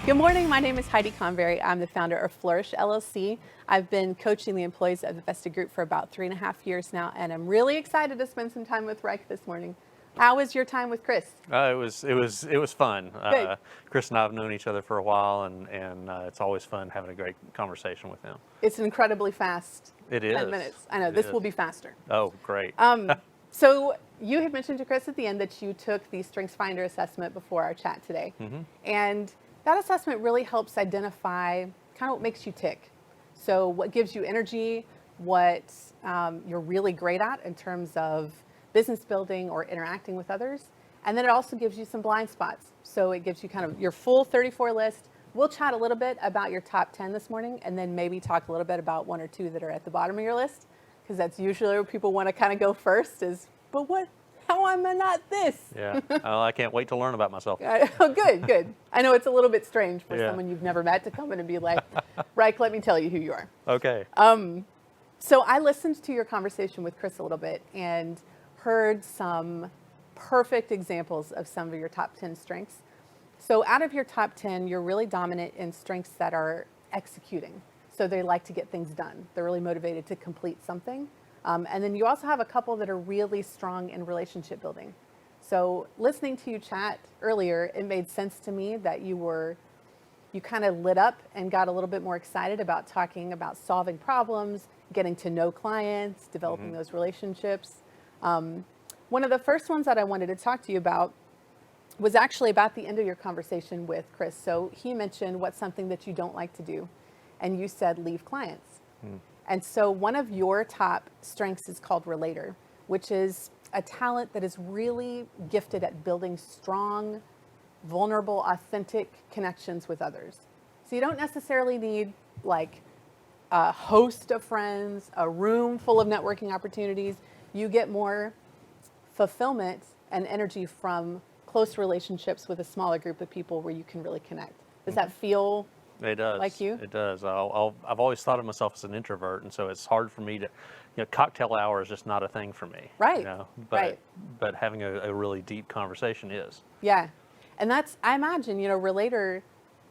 Good morning. My name is Heidi Convery. I'm the founder of Flourish LLC. I've been coaching the employees of the Vested Group for about 3.5 years now, and I'm really excited to spend some time with Reich this morning. How was your time with Chris? It was fun. Good. Chris and I have known each other for a while, and it's always fun having a great conversation with him. It's an incredibly fast It 10 is. minutes. I know, It this is. will be faster. Oh, great. So you had mentioned to Chris at the end that you took the StrengthsFinder assessment before our chat today. And that assessment really helps identify kind of what makes you tick. So what gives you energy, what you're really great at in terms of business building or interacting with others. And then it also gives you some blind spots. So it gives you kind of your full 34 list. We'll chat a little bit about your top 10 this morning, and then maybe talk a little bit about one or two that are at the bottom of your list, because that's usually where people want to kind of go first is, but what, how am I not this? Yeah. Oh, I can't wait to learn about myself. Oh, good, good. I know it's a little bit strange for Yeah. someone you've never met to come in and be like, Reich, let me tell you who you are. Okay. So I listened to your conversation with Chris a little bit and heard some perfect examples of some of your top 10 strengths. So out of your top 10, you're really dominant in strengths that are executing. So they like to get things done. They're really motivated to complete something. And then you also have a couple that are really strong in relationship building. So listening to you chat earlier, it made sense to me that you kind of lit up and got a little bit more excited about talking about solving problems, getting to know clients, developing those relationships. One of the first ones that I wanted to talk to you about was actually about the end of your conversation with Chris. So he mentioned what's something that you don't like to do, and you said leave clients. And so one of your top strengths is called relator, which is a talent that is really gifted at building strong, vulnerable, authentic connections with others. So you don't necessarily need like a host of friends, a room full of networking opportunities. You get more fulfillment and energy from close relationships with a smaller group of people where you can really connect. Does that feel It does. like you? It does. I've always thought of myself as an introvert, and so it's hard for me to, cocktail hour is just not a thing for me. Right. But Right. but having a really deep conversation is. Yeah. And that's, I imagine, relator,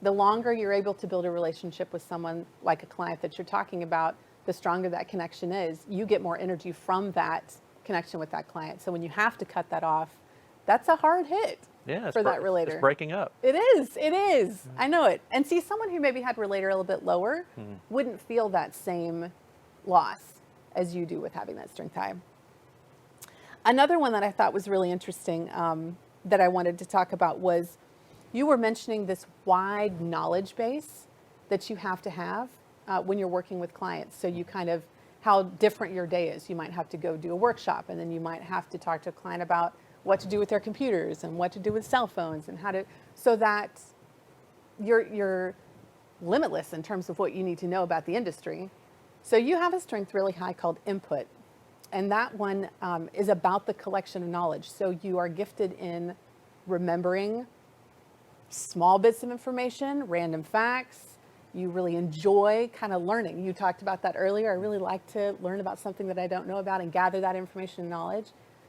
the longer you're able to build a relationship with someone like a client that you're talking about, the stronger that connection is. You get more energy from that connection with that client. So when you have to cut that off, that's a hard hit Yeah. for that relator. It's breaking up. It is. It is. I know it. And see, someone who maybe had relator a little bit lower wouldn't feel that same loss as you do with having that strength high. Another one that I thought was really interesting that I wanted to talk about was you were mentioning this wide knowledge base that you have to have when you're working with clients. So you kind of, how different your day is. You might have to go do a workshop, and then you might have to talk to a client about what to do with their computers and what to do with cell phones and how to, so that you're limitless in terms of what you need to know about the industry. So you have a strength really high called input. And that one is about the collection of knowledge. So you are gifted in remembering small bits of information, random facts. You really enjoy kind of learning. You talked about that earlier. I really like to learn about something that I don't know about and gather that information and knowledge.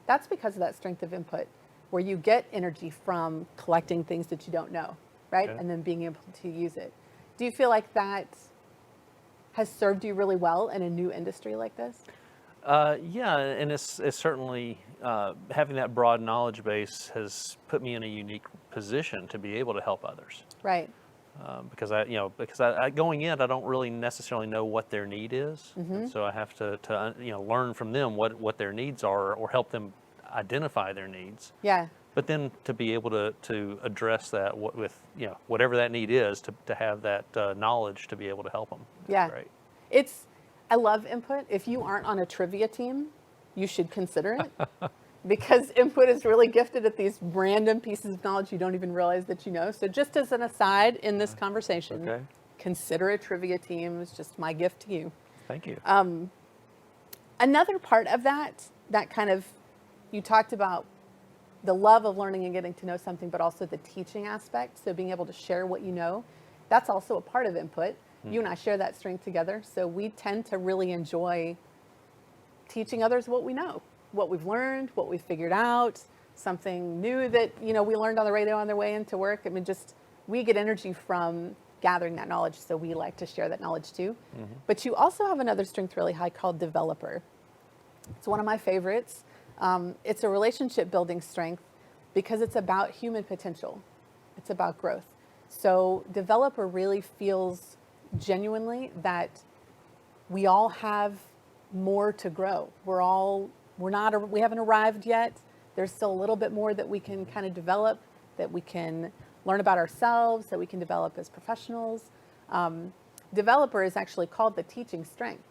That's because of that strength of input, where you get energy from collecting things that you don't know, right? Okay. And then being able to use it. Do you feel like that has served you really well in a new industry like this? Yeah, and it's certainly having that broad knowledge base has put me in a unique position to be able to help others. Right. Because I going in, I don't really necessarily know what their need is, and so I have to learn from them what their needs are, or help them identify their needs. Yeah. But then to be able to address that with whatever that need is, to have that knowledge to be able to help them. Yeah. Right. I love input. If you aren't on a trivia team, you should consider it. Because input is really gifted at these random pieces of knowledge you don't even realize that you know. So just as an aside in this conversation, Okay. consider a trivia team. It's just my gift to you. Thank you. Another part of that kind of, you talked about the love of learning and getting to know something, but also the teaching aspect. So being able to share what you know, that's also a part of input. You and I share that strength together. So we tend to really enjoy teaching others what we know, what we've learned, what we've figured out, something new that, we learned on the radio on their way into work. I mean, just we get energy from gathering that knowledge, so we like to share that knowledge too. But you also have another strength really high called developer. It's one of my favorites. It's a relationship building strength because it's about human potential. It's about growth. So developer really feels genuinely that we all have more to grow. We haven't arrived yet. There's still a little bit more that we can kind of develop, that we can learn about ourselves, that we can develop as professionals. Developer is actually called the teaching strength.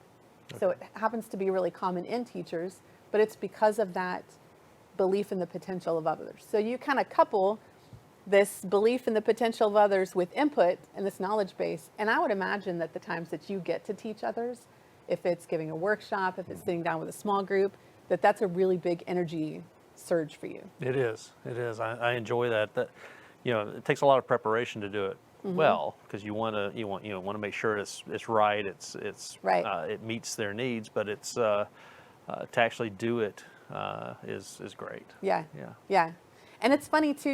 Okay. So it happens to be really common in teachers, but it's because of that belief in the potential of others. So you kind of couple this belief in the potential of others with input and this knowledge base. And I would imagine that the times that you get to teach others, if it's giving a workshop, if it's sitting down with a small group, that's a really big energy surge for you. It is. I enjoy that. It takes a lot of preparation to do it well, because you want to make sure it's right. It's right. It meets their needs, but it's to actually do it is great. Yeah. And it's funny too.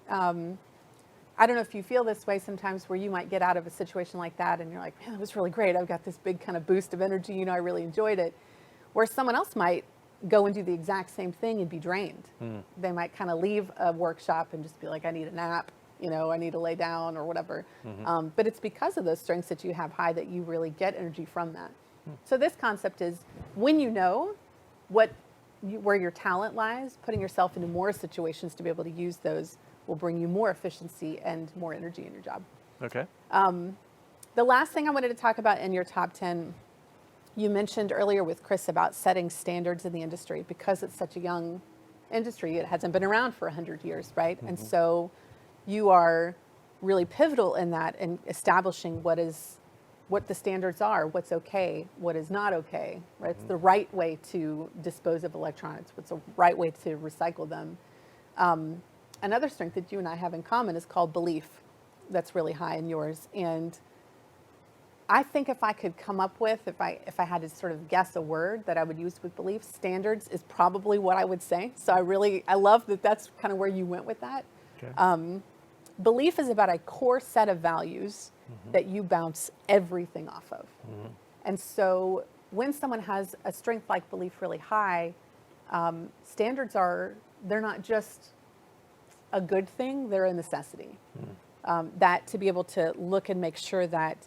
I don't know if you feel this way sometimes, where you might get out of a situation like that and you're like, man, it was really great. I've got this big kind of boost of energy. I really enjoyed it. Where someone else might go and do the exact same thing and be drained. They might kind of leave a workshop and just be like, I need a nap, I need to lay down or whatever. But it's because of those strengths that you have high that you really get energy from that. So this concept is, when you know where your talent lies, putting yourself into more situations to be able to use those will bring you more efficiency and more energy in your job. Okay. The last thing I wanted to talk about in your top 10, you mentioned earlier with Chris about setting standards in the industry. Because it's such a young industry, it hasn't been around for 100 years, right? And so you are really pivotal in that, and establishing what the standards are, what's okay, what is not okay, right? It's the right way to dispose of electronics, what's the right way to recycle them. Another strength that you and I have in common is called belief. That's really high in yours. And I think if I could come up with, if I had to sort of guess a word that I would use with belief, standards is probably what I would say. So I love that that's kind of where you went with that. Okay. Belief is about a core set of values that you bounce everything off of. And so when someone has a strength like belief really high, standards they're not just a good thing, they're a necessity. That to be able to look and make sure that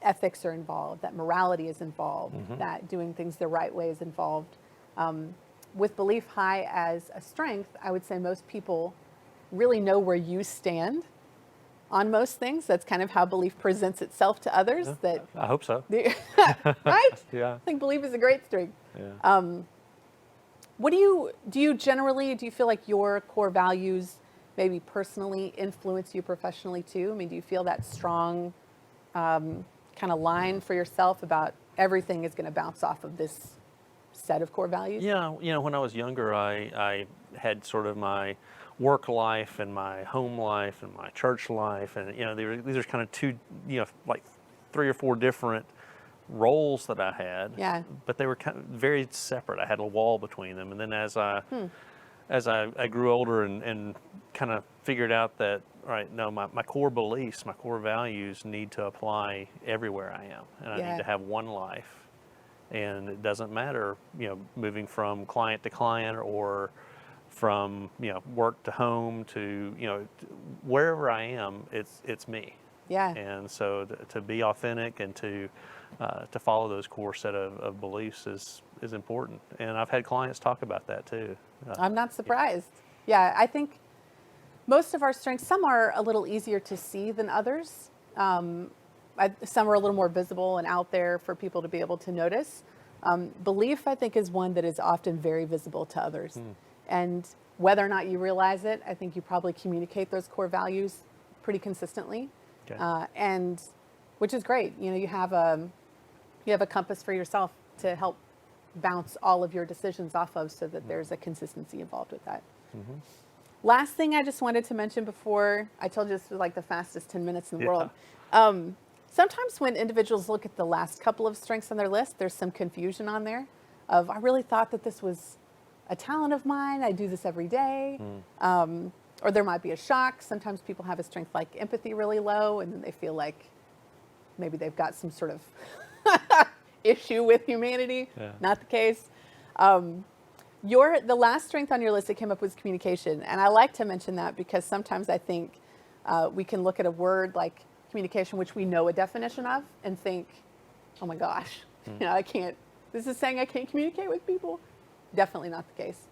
ethics are involved, that morality is involved, that doing things the right way is involved. With belief high as a strength, I would say most people really know where you stand on most things. That's kind of how belief presents itself to others. Yeah, I hope so. Right? Yeah. I think belief is a great strength. Yeah. What do you feel like your core values maybe personally influence you professionally too? I mean, do you feel that strong kind of line for yourself about everything is going to bounce off of this set of core values? Yeah, when I was younger, I had sort of my work life and my home life and my church life, and these are kind of two, like 3 or 4 different roles that I had. Yeah. But they were kind of very separate. I had a wall between them, and then as I grew older and kind of figured out that, all right, no, my core beliefs, my core values need to apply everywhere I am, and I need to have one life. And it doesn't matter, moving from client to client or from, work to home to, wherever I am, it's me. Yeah. And so to be authentic and to follow those core set of beliefs is important. And I've had clients talk about that too. I'm not surprised. Yeah, I think most of our strengths, some are a little easier to see than others. Some are a little more visible and out there for people to be able to notice. Belief, I think, is one that is often very visible to others. And whether or not you realize it, I think you probably communicate those core values pretty consistently. Okay. And which is great. You have a compass for yourself to help bounce all of your decisions off of, so that there's a consistency involved with that. Last thing I just wanted to mention before, I told you this was like the fastest 10 minutes in the world. Sometimes when individuals look at the last couple of strengths on their list, there's some confusion on there of, I really thought that this was a talent of mine. I do this every day. Or there might be a shock. Sometimes people have a strength like empathy really low, and then they feel like maybe they've got some sort of issue with humanity. Yeah. Not the case. The last strength on your list that came up was communication. And I like to mention that because sometimes I think we can look at a word like communication, which we know a definition of, and think, oh my gosh, I can't, this is saying I can't communicate with people. Definitely not the case.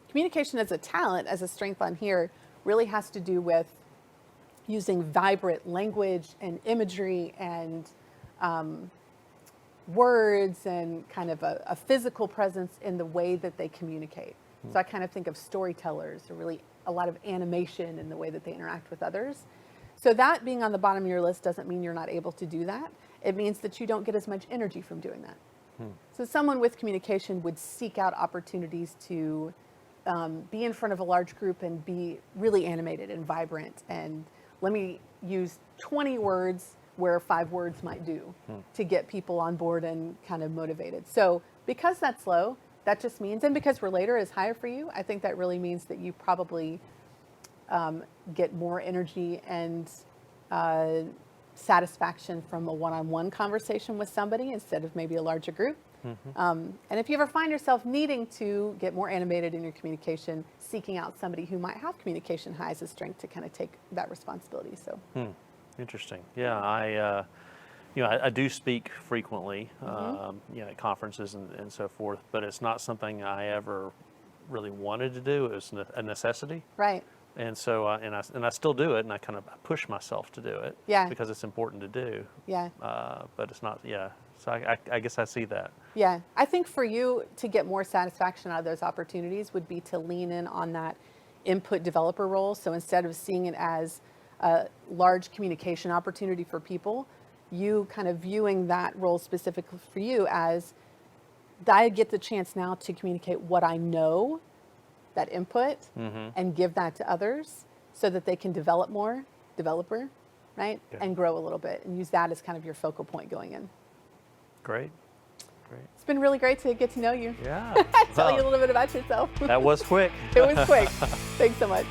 Communication as a talent, as a strength on here, really has to do with using vibrant language and imagery and words and kind of a physical presence in the way that they communicate. So I kind of think of storytellers, or really a lot of animation in the way that they interact with others. So that being on the bottom of your list doesn't mean you're not able to do that. It means that you don't get as much energy from doing that. So someone with communication would seek out opportunities to be in front of a large group and be really animated and vibrant. And let me use 20 words where 5 words might do to get people on board and kind of motivated. So because that's low, that just means, and because relator is higher for you, I think that really means that you probably get more energy and satisfaction from a one-on-one conversation with somebody instead of maybe a larger group. And if you ever find yourself needing to get more animated in your communication, seeking out somebody who might have communication high as a strength to kind of take that responsibility. So. Interesting. Yeah, I do speak frequently, at conferences and so forth, but it's not something I ever really wanted to do. It was a necessity. Right. And so, and I still do it, and I kind of push myself to do it. Yeah. Because it's important to do. Yeah. But it's not. Yeah. So I guess I see that. Yeah. I think for you to get more satisfaction out of those opportunities would be to lean in on that input developer role. So instead of seeing it as a large communication opportunity for people, you kind of viewing that role specifically for you as I get the chance now to communicate what I know, that input, and give that to others so that they can develop more, developer, right? Yeah. And grow a little bit and use that as kind of your focal point going in. Great. It's been really great to get to know you. Yeah. Tell you a little bit about yourself. That was quick. It was quick. Thanks so much.